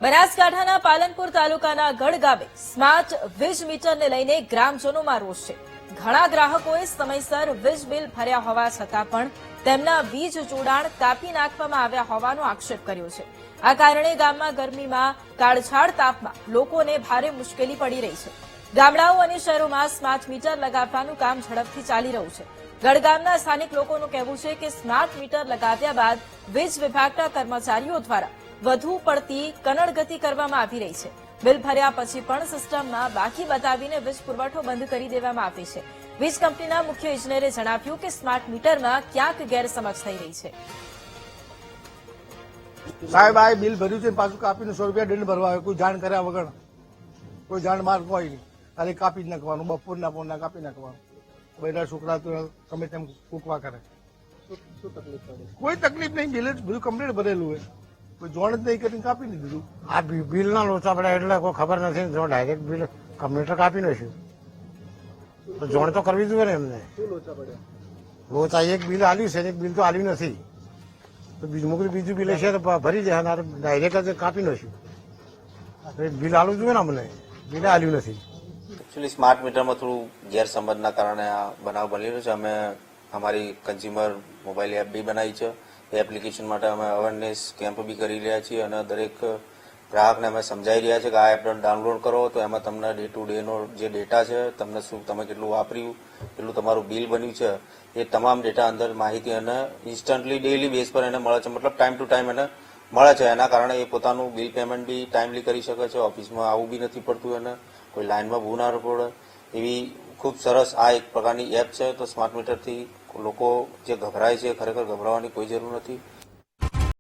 બનાસકાંઠાના પાલનપુર તાલુકાના ગઢ ગામે સ્માર્ટ વીજ મીટરને લઈને ગ્રામજનોમાં રોષ છે. ઘણા ગ્રાહકોએ સમયસર વીજ બિલ ભર્યા હોવા છતાં પણ તેમના વીજ જોડાણ કાપી નાખવામાં આવ્યા હોવાનો આક્ષેપ કર્યો છે. આ કારણે ગામમાં ગરમીમાં કાળઝાળ તાપમાં લોકોને ભારે મુશ્કેલી પડી રહી છે. ગામડાઓ અને શહેરોમાં સ્માર્ટ મીટર લગાવવાનું કામ ઝડપથી ચાલી રહ્યું છે. ગઢ ગામના સ્થાનિક લોકોનું કહેવું છે કે સ્માર્ટ મીટર લગાવ્યા બાદ વીજ વિભાગના કર્મચારીઓ દ્વારા વધુ પડતી કનડગતિ કરવામાં આવી રહી છે. બિલ ભર્યા પછી પણ સિસ્ટમમાં બાકી બતાવીને વીજ પુરવઠો બંધ કરી દેવામાં આવી છે. વીજ કંપનીના મુખ્ય ઇજનેરે જણાવ્યું કે સ્માર્ટ મીટરમાં ક્યાંક ગેરસમજ થઈ રહી છે. સાહેબ આ બિલ ભર્યું છે પાછું કાપીને 100 રૂપિયા દંડ ભરવા આવે, કોઈ જાણ કર્યા વગર, કોઈ જાણ માર્ગ હોય નહીં, ખાલી કાપી જ નાખવાનું, બપોરના પોરના કાપી નાખવાનું. બધા છોકરા તો ગમે તેમ કૂકવા કરે. કોઈ તકલીફ નહીં, બિલ જ બધું કમ્પ્લીટ ભરેલું હોય, કોઈ જોણ જ નહીં કરીને કાપી દીધું. આ બિલના લોચા પડ્યા એટલે કોઈ ખબર નથી, જો ડાયરેક્ટ બિલ કમ્પ્યુટર કાપી નાખ્યું તો જોણ તો કરવી જોઈએ ને એમને. લોચા એક બિલ આલ્યું છે, એક બિલ તો આલ્યું નથી, તો બીજું બિલ છે તો ભરી જાય, ડાયરેક્ટ જ કાપી નાખ્યું. બિલ આલવું જોઈએ ને અમને, બિલ આલ્યું નથી. એકચ્યુઅલી સ્માર્ટ મીટરમાં થોડું ગેરસમજના કારણે આ બનાવ બની રહ્યો છે. અમે અમારી કન્ઝ્યુમર મોબાઈલ એપ બી બનાવી છે. એ એપ્લિકેશન માટે અમે અવેરનેસ કેમ્પ બી કરી રહ્યા છીએ અને દરેક ગ્રાહકને અમે સમજાવી રહ્યા છીએ કે આ એપ ડાઉનલોડ કરો તો એમાં તમને ડે ટુ ડેનો જે ડેટા છે, તમને શું તમે કેટલું વાપર્યું, કેટલું તમારું બિલ બન્યું છે, એ તમામ ડેટા અંદર માહિતી અને ઇન્સ્ટન્ટલી ડેઇલી બેઝ પર એને મળે છે, મતલબ ટાઈમ ટુ ટાઈમ એને મળે છે. એના કારણે એ પોતાનું બિલ પેમેન્ટ બી ટાઈમલી કરી શકે છે. ઓફિસમાં આવવું બી નથી પડતું, એને કોઈ લાઇનમાં ભૂ ના પડે. એવી ખૂબ સરસ આ એક પ્રકારની એપ છે. તો સ્માર્ટ મીટરથી લોકો જે ગભરાય છે, ખરેખર ગભરાવાની કોઈ જરૂર નથી.